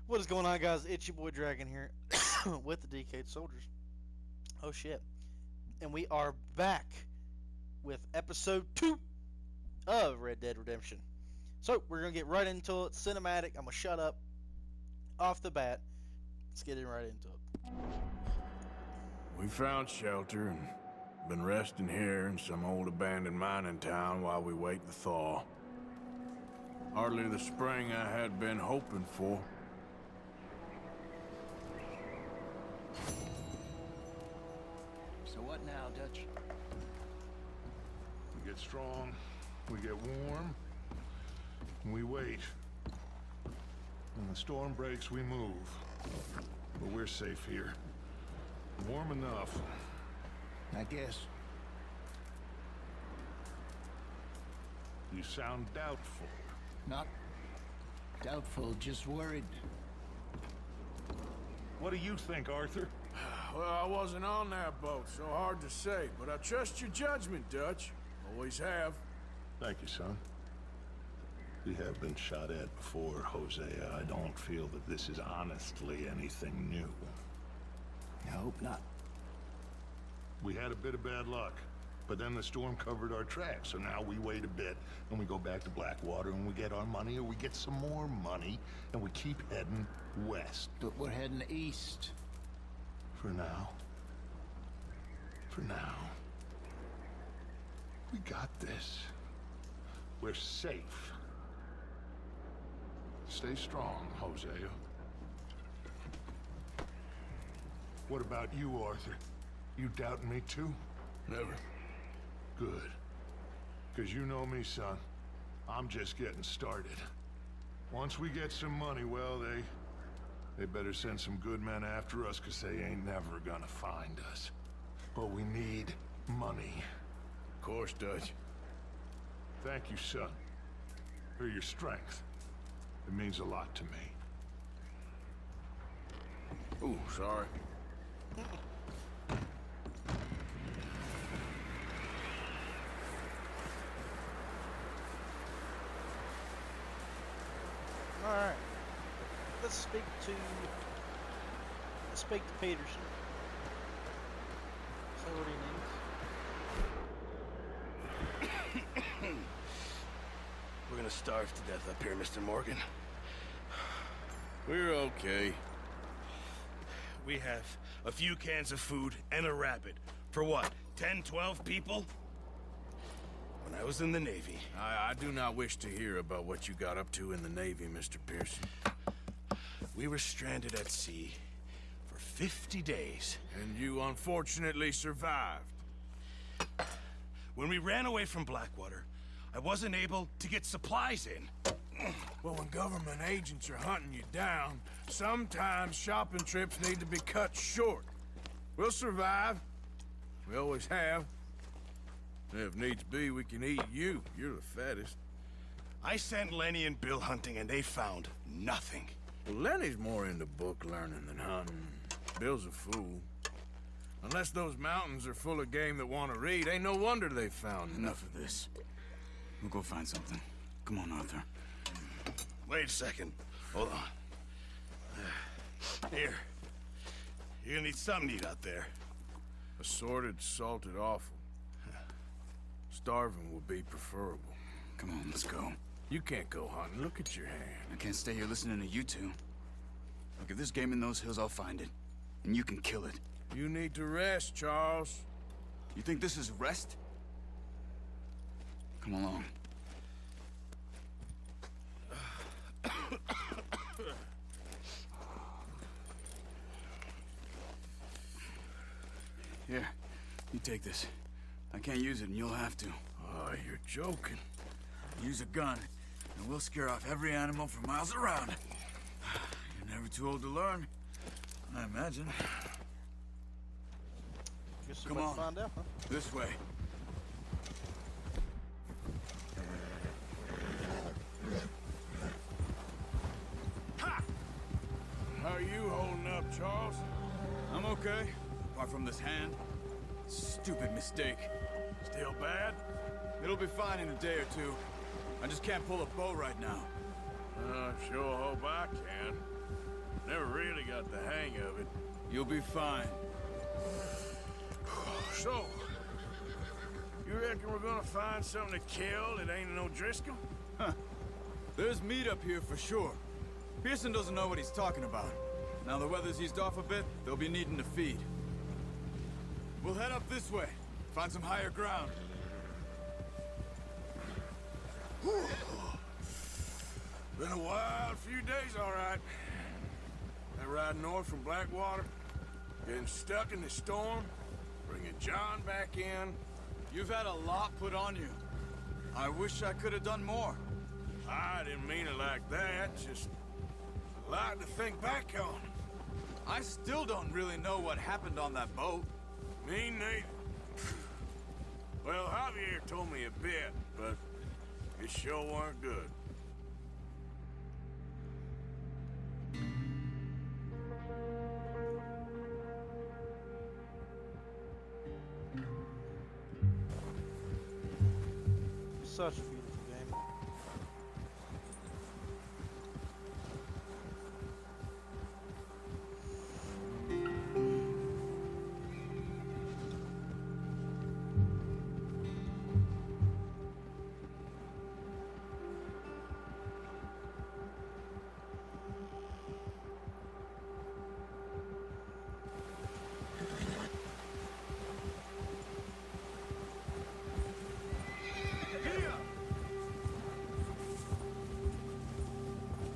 What is going on, guys? It's your boy Dragon here with the Decayed Soldiers. Oh shit. And we are back with episode 2 of Red Dead Redemption. So, we're going to get right into it. Cinematic. I'm going to shut up off the bat. Let's get right into it. We found shelter and been resting here in some old abandoned mining town while we wait the thaw. Hardly the spring I had been hoping for. So what now, Dutch? We get strong, we get warm, and we wait. When the storm breaks, we move. But we're safe here. Warm enough. I guess. You sound doubtful. Not doubtful, just worried. What do you think, Arthur? Well, I wasn't on that boat, so hard to say, but I trust your judgment, Dutch. Always have. Thank you, son. We have been shot at before, Hosea. I don't feel that this is honestly anything new. I hope not. We had a bit of bad luck, but then the storm covered our tracks, so now we wait a bit, and we go back to Blackwater, and we get our money, or we get some more money, and we keep heading west. But we're heading east. For now. For now. We got this. We're safe. Stay strong, Hosea. What about you, Arthur? You doubting me too? Never. Good. Because you know me, son. I'm just getting started. Once we get some money, well, they better send some good men after us, because they ain't never gonna find us. But we need money. Of course, Dutch. Thank you, son, for your strength. It means a lot to me. Ooh, sorry. Alright. Let's speak to Peterson. See what he needs. We're gonna starve to death up here, Mr. Morgan. We're okay. We have a few cans of food and a rabbit. For what, 10, 12 people? When I was in the Navy... I do not wish to hear about what you got up to in the Navy, Mr. Pearson. We were stranded at sea for 50 days. And you unfortunately survived. When we ran away from Blackwater, I wasn't able to get supplies in. Well, when government agents are hunting you down, sometimes shopping trips need to be cut short. We'll survive. We always have. And if needs be, we can eat you. You're the fattest. I sent Lenny and Bill hunting, and they found nothing. Well, Lenny's more into book learning than hunting. Bill's a fool. Unless those mountains are full of game that want to read, ain't no wonder they found Enough of this. We'll go find something. Come on, Arthur. Wait a second. Hold on. Here. You're gonna need something to eat out there. assorted, salted offal. Starving would be preferable. Come on, let's go. You can't go hunting. Look at your hand. I can't stay here listening to you two. Look, if there's game in those hills, I'll find it. And you can kill it. You need to rest, Charles. You think this is rest? Come along. Here, you take this. I can't use it, and you'll have to. Oh, you're joking. Use a gun, and we'll scare off every animal for miles around. You're never too old to learn, I imagine. Guess Come we'll on. find out, huh? This way. How are you holding up, Charles? I'm okay, apart from this hand. Stupid mistake. Still bad? It'll be fine in a day or two. I just can't pull a bow right now. I sure hope I can. Never really got the hang of it. You'll be fine. So, you reckon we're gonna find something to kill that ain't no Driscoll? There's meat up here for sure. Pearson doesn't know what he's talking about. Now the weather's eased off a bit, they'll be needing to feed. We'll head up this way, find some higher ground. Been a wild few days, all right. That ride north from Blackwater, getting stuck in the storm, bringing John back in. You've had a lot put on you. I wish I could have done more. I didn't mean it like that, just a lot to think back on. I still don't really know what happened on that boat. Me neither. Well, Javier told me a bit, but it sure weren't good. Such a beautiful game.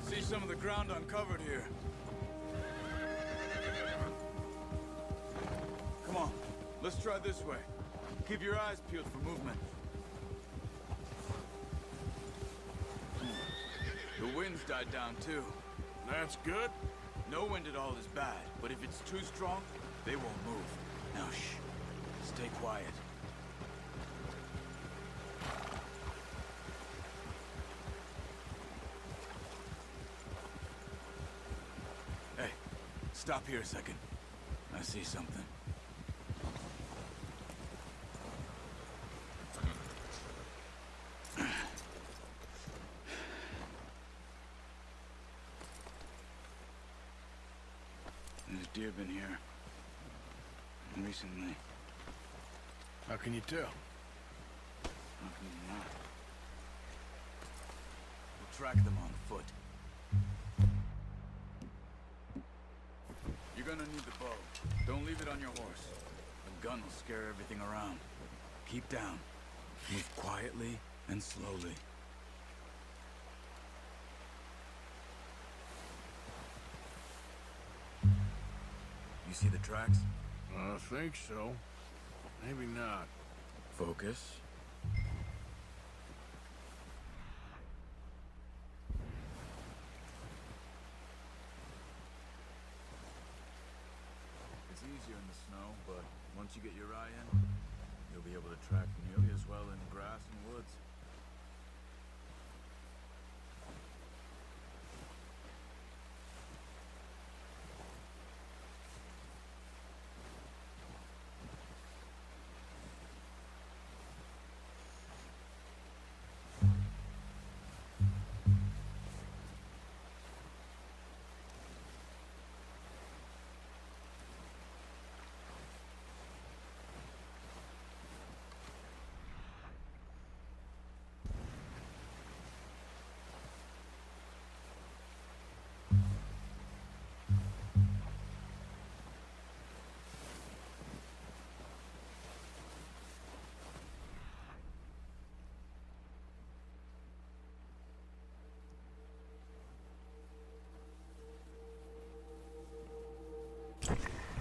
See some of the ground uncovered here. Come on, let's try this way. Keep your eyes peeled for movement. The wind's died down too. That's good. No wind at all is bad, but if it's too strong, they won't move. Now shh, stay quiet. Hey, stop here a second. I see something. There's deer been here. Recently. How can you tell? How can you not? We'll track them on foot. You're gonna need the bow. Don't leave it on your horse. A gun will scare everything around. Keep down. Move quietly and slowly. You see the tracks? I think so. Maybe not. Focus. It's easier in the snow, but once you get your eye in, you'll be able to track nearly as well in grass and woods.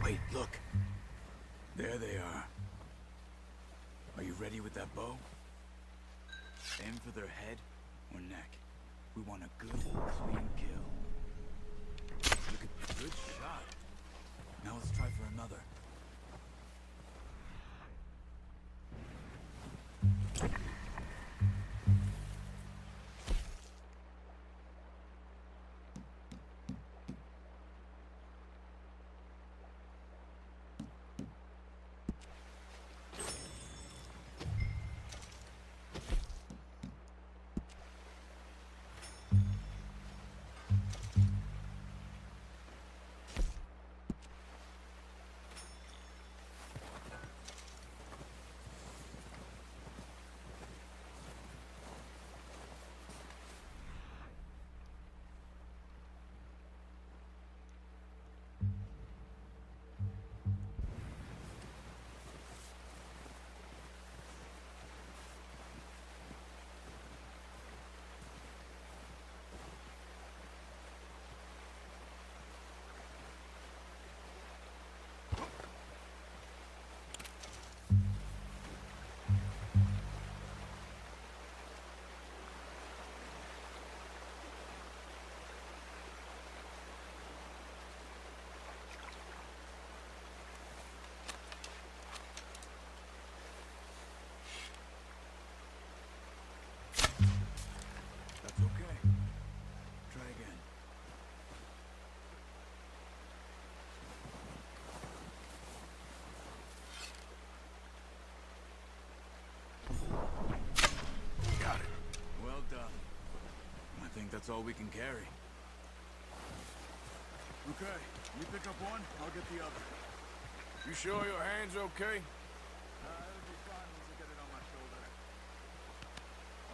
Wait, look. There they are. Are you ready with that bow? Aim for their head or neck. We want a good, clean kill. Look at the good shot. Now let's try for another. That's all we can carry. Okay, you pick up one, I'll get the other. You sure your hand's okay? It'll be fine once I get it on my shoulder.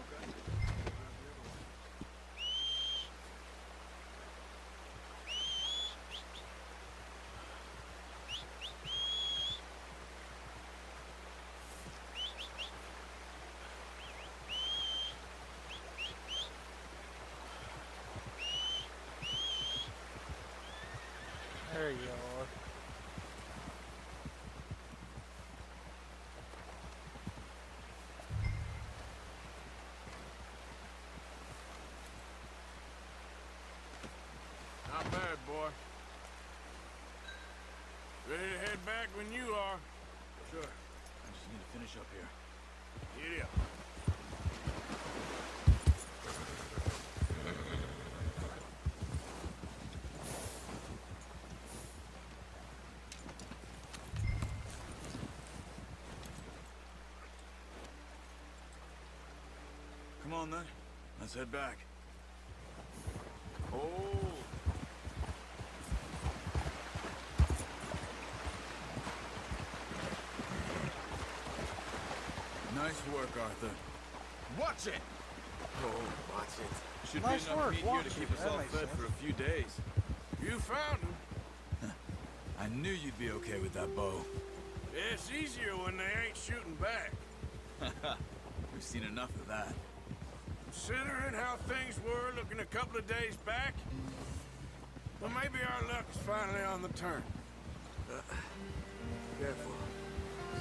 Okay. There you are. Not bad, boy. Ready to head back when you are. Sure. I just need to finish up here. Giddy up. Come on, then. Let's head back. Oh. Nice work, Arthur. Watch it! Oh, watch it. Should Nice be enough work, meat here watch to it. keep us That all makes fed sense. for a few days. You found him. I knew you'd be okay with that bow. It's easier when they ain't shooting back. We've seen enough of that. Considering how things were looking a couple of days back, well, maybe our luck is finally on the turn. Careful.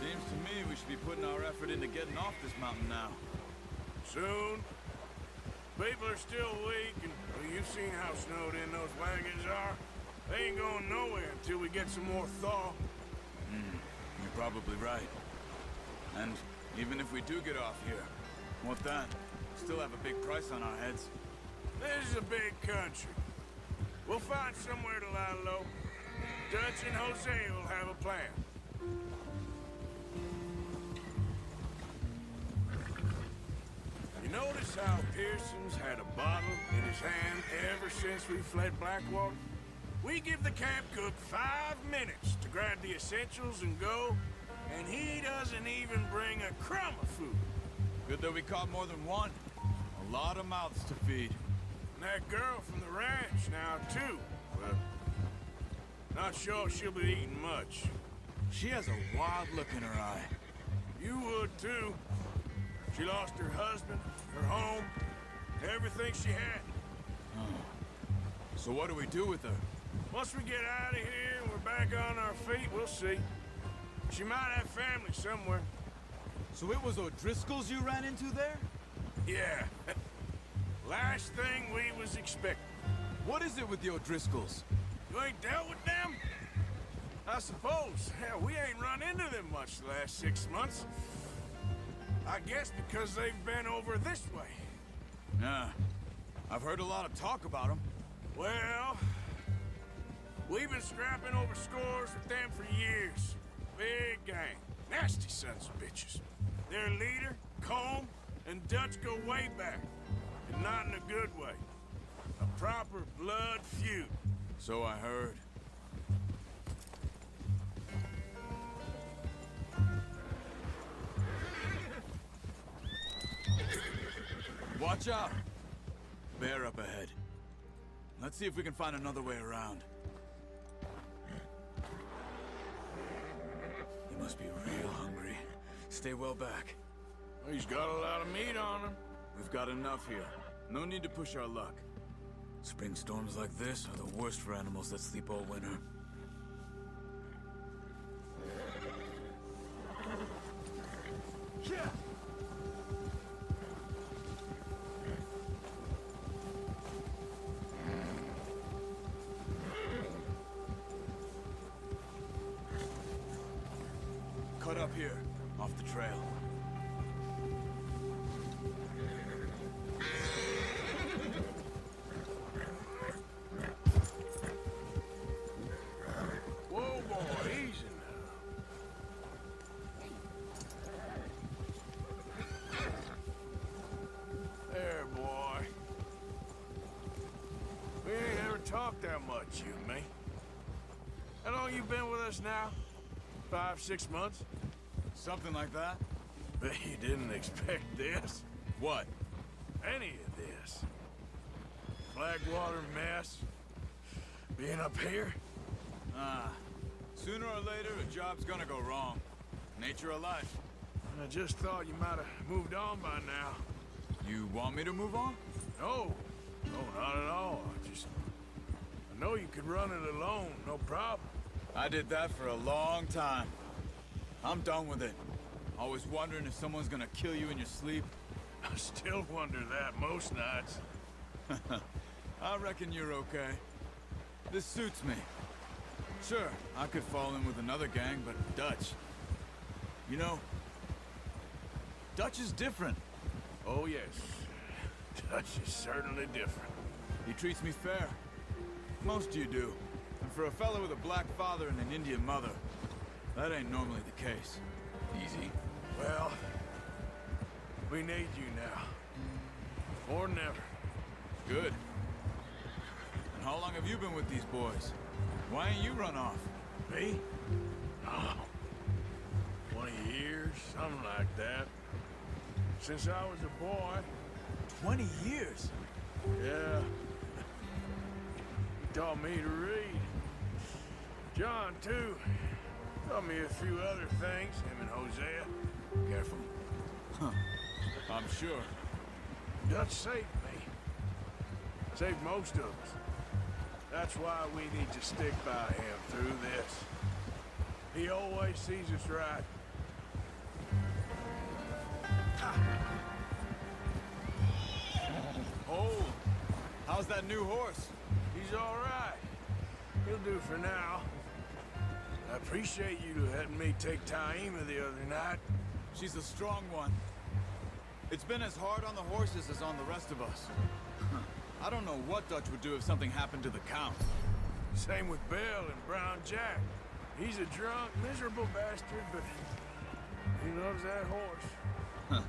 Seems to me we should be putting our effort into getting off this mountain now. Soon. People are still weak, and well, you've seen how snowed in those wagons are. They ain't going nowhere until we get some more thaw. You're probably right. And even if we do get off here, what then? Still have a big price on our heads. This is a big country. We'll find somewhere to lie low. Dutch and Jose will have a plan. You notice how Pearson's had a bottle in his hand ever since we fled Blackwater? We give the camp cook 5 minutes to grab the essentials and go, and he doesn't even bring a crumb of food. Good that we caught more than one. A lot of mouths to feed. And that girl from the ranch now, too. But not sure she'll be eating much. She has a wild look in her eye. You would, too. She lost her husband, her home, everything she had. So what do we do with her? Once we get out of here and we're back on our feet, we'll see. She might have family somewhere. So it was O'Driscoll's you ran into there? Yeah. Last thing we was expecting. What is it with the O'Driscolls? You ain't dealt with them? I suppose. Hell, we ain't run into them much the last 6 months. I guess because they've been over this way. Yeah. I've heard a lot of talk about them. Well, we've been scrapping over scores with them for years. Big gang. Nasty sons of bitches. Their leader, Combe, and Dutch go way back. And not in a good way. A proper blood feud. So I heard. Watch out! Bear up ahead. Let's see if we can find another way around. You must be real hungry. Stay well back. He's got a lot of meat on him. We've got enough here. No need to push our luck. Spring storms like this are the worst for animals that sleep all winter. Yeah. Cut up here, off the trail. Whoa, boy, easy now. There, boy. It's you and me. How long you been with us now? 5, 6 months? Something like that? Bet you didn't expect this. What? Any of this. Flagwater mess. Being up here. Sooner or later, a job's gonna go wrong. Nature of life. I just thought you might have moved on by now. You want me to move on? No. No, not at all. I know you could run it alone, no problem. I did that for a long time. I'm done with it. Always wondering if someone's gonna kill you in your sleep. I still wonder that most nights. I reckon you're okay. This suits me. Sure, I could fall in with another gang, but Dutch... You know, Dutch is different. Oh, yes. Dutch is certainly different. He treats me fair. Most of you do. And for a fella with a black father and an Indian mother, that ain't normally the case. Easy. Well, we need you now. More than ever. Good. And how long have you been with these boys? Why ain't you run off? Me? Oh, 20 years, something like that. Since I was a boy. 20 years? Yeah. He taught me to read. John, too. Taught me a few other things, him and Hosea. Careful. Huh. I'm sure. Dutch saved me. Saved most of us. That's why we need to stick by him through this. He always sees us right. Oh, how's that new horse? He's all right. He'll do for now. I appreciate you letting me take Taima the other night. She's a strong one. It's been as hard on the horses as on the rest of us. I don't know what Dutch would do if something happened to the Count. Same with Bill and Brown Jack. He's a drunk, miserable bastard, but he loves that horse.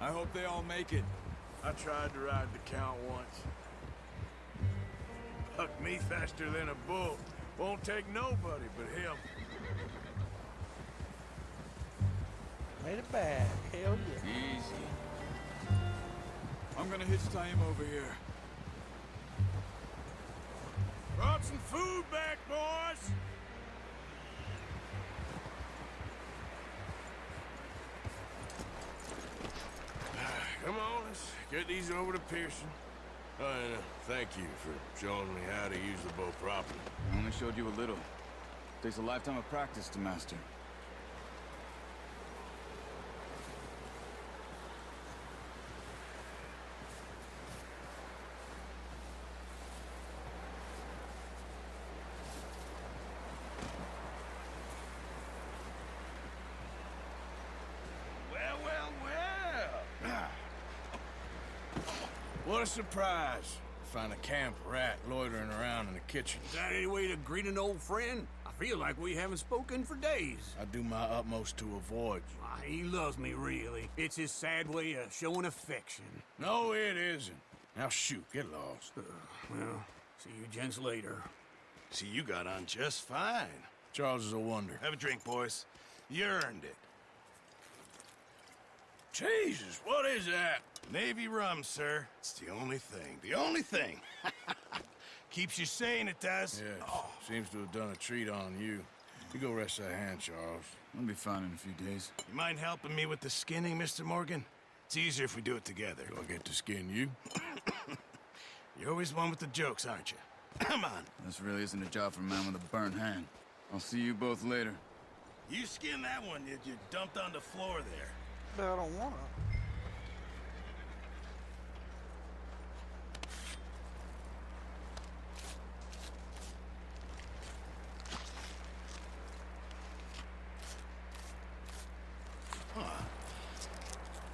I hope they all make it. I tried to ride the Count once. Bucked me faster than a bull. Won't take nobody but him. Made it back. Hell yeah. Easy. I'm gonna hitch him over here. Brought some food back, boys! Come on, let's get these over to Pearson. And thank you for showing me how to use the bow properly. I only showed you a little. Takes a lifetime of practice to master. What a surprise. Find a camp rat loitering around in the kitchen. Is that any way to greet an old friend? I feel like we haven't spoken for days. I do my utmost to avoid you. Why, he loves me, really. It's his sad way of showing affection. No, it isn't. Now shoot, get lost. Well, see you gents later. See, you got on just fine. Charles is a wonder. Have a drink, boys. You earned it. Jesus, what is that? Navy rum, sir. It's the only thing. The only thing. Keeps you sane, it does. Yeah, seems to have done a treat on you. You go rest that hand, Charles. I'll be fine in a few days. You mind helping me with the skinning, Mr. Morgan? It's easier if we do it together. Do I get to skin you? You're always one with the jokes, aren't you? Come on. This really isn't a job for a man with a burnt hand. I'll see you both later. You skin that one you dumped on the floor there. But I don't want to.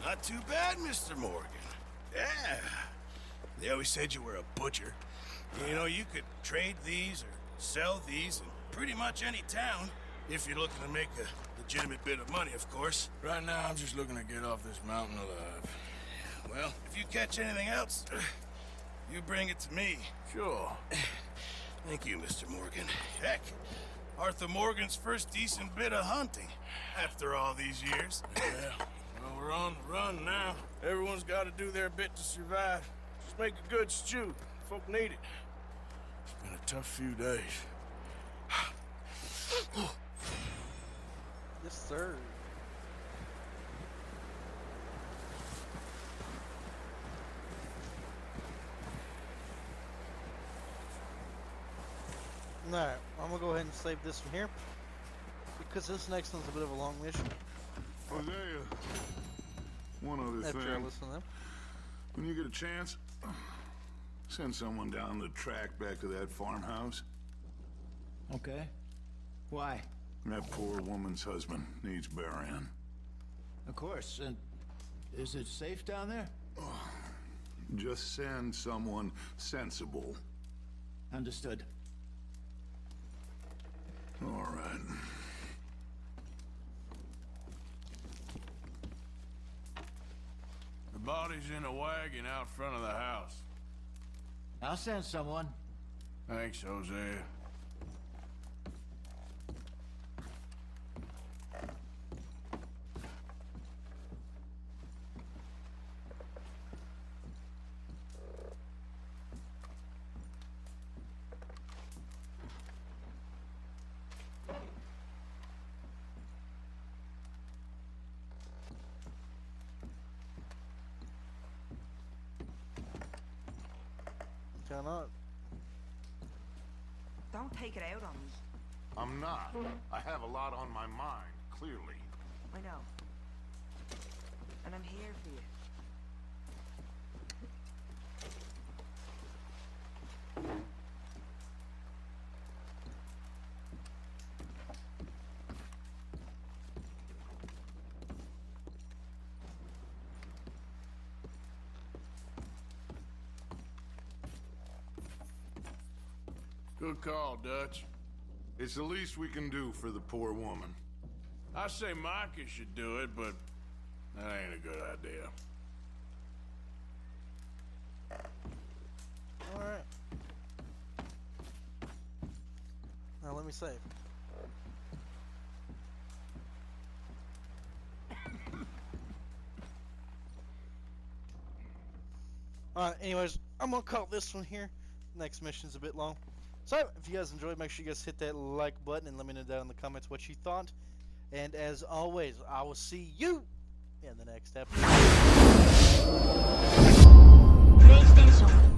Not too bad, Mr. Morgan. Yeah. They always said you were a butcher. You know, you could trade these or sell these in pretty much any town, if you're looking to make a legitimate bit of money, of course. Right now, I'm just looking to get off this mountain alive. Well, if you catch anything else, you bring it to me. Sure. Thank you, Mr. Morgan. Heck, Arthur Morgan's first decent bit of hunting after all these years. Yeah, well, we're on the run now. Everyone's got to do their bit to survive. Just make a good stew. Folk need it. It's been a tough few days. Yes, sir. Alright, I'm gonna go ahead and save this one here because this next one's a bit of a long mission. Hosea, one other After I thing. listen to them. When you get a chance, send someone down the track back to that farmhouse. Okay. Why? That poor woman's husband needs burying. Of course. And is it safe down there? Just send someone sensible. Understood. All right. The body's in a wagon out front of the house. I'll send someone. Thanks, Hosea. Cannot. Don't take it out on me. I'm not. I have a lot on my mind, clearly. I know. And I'm here for you. Good call, Dutch. It's the least we can do for the poor woman. I say Micah should do it, but that ain't a good idea. Alright. Now let me save. Alright, anyways, I'm gonna call this one here. Next mission's a bit long. So, if you guys enjoyed, make sure you guys hit that like button and let me know down in the comments what you thought. And as always, I will see you in the next episode. PlayStation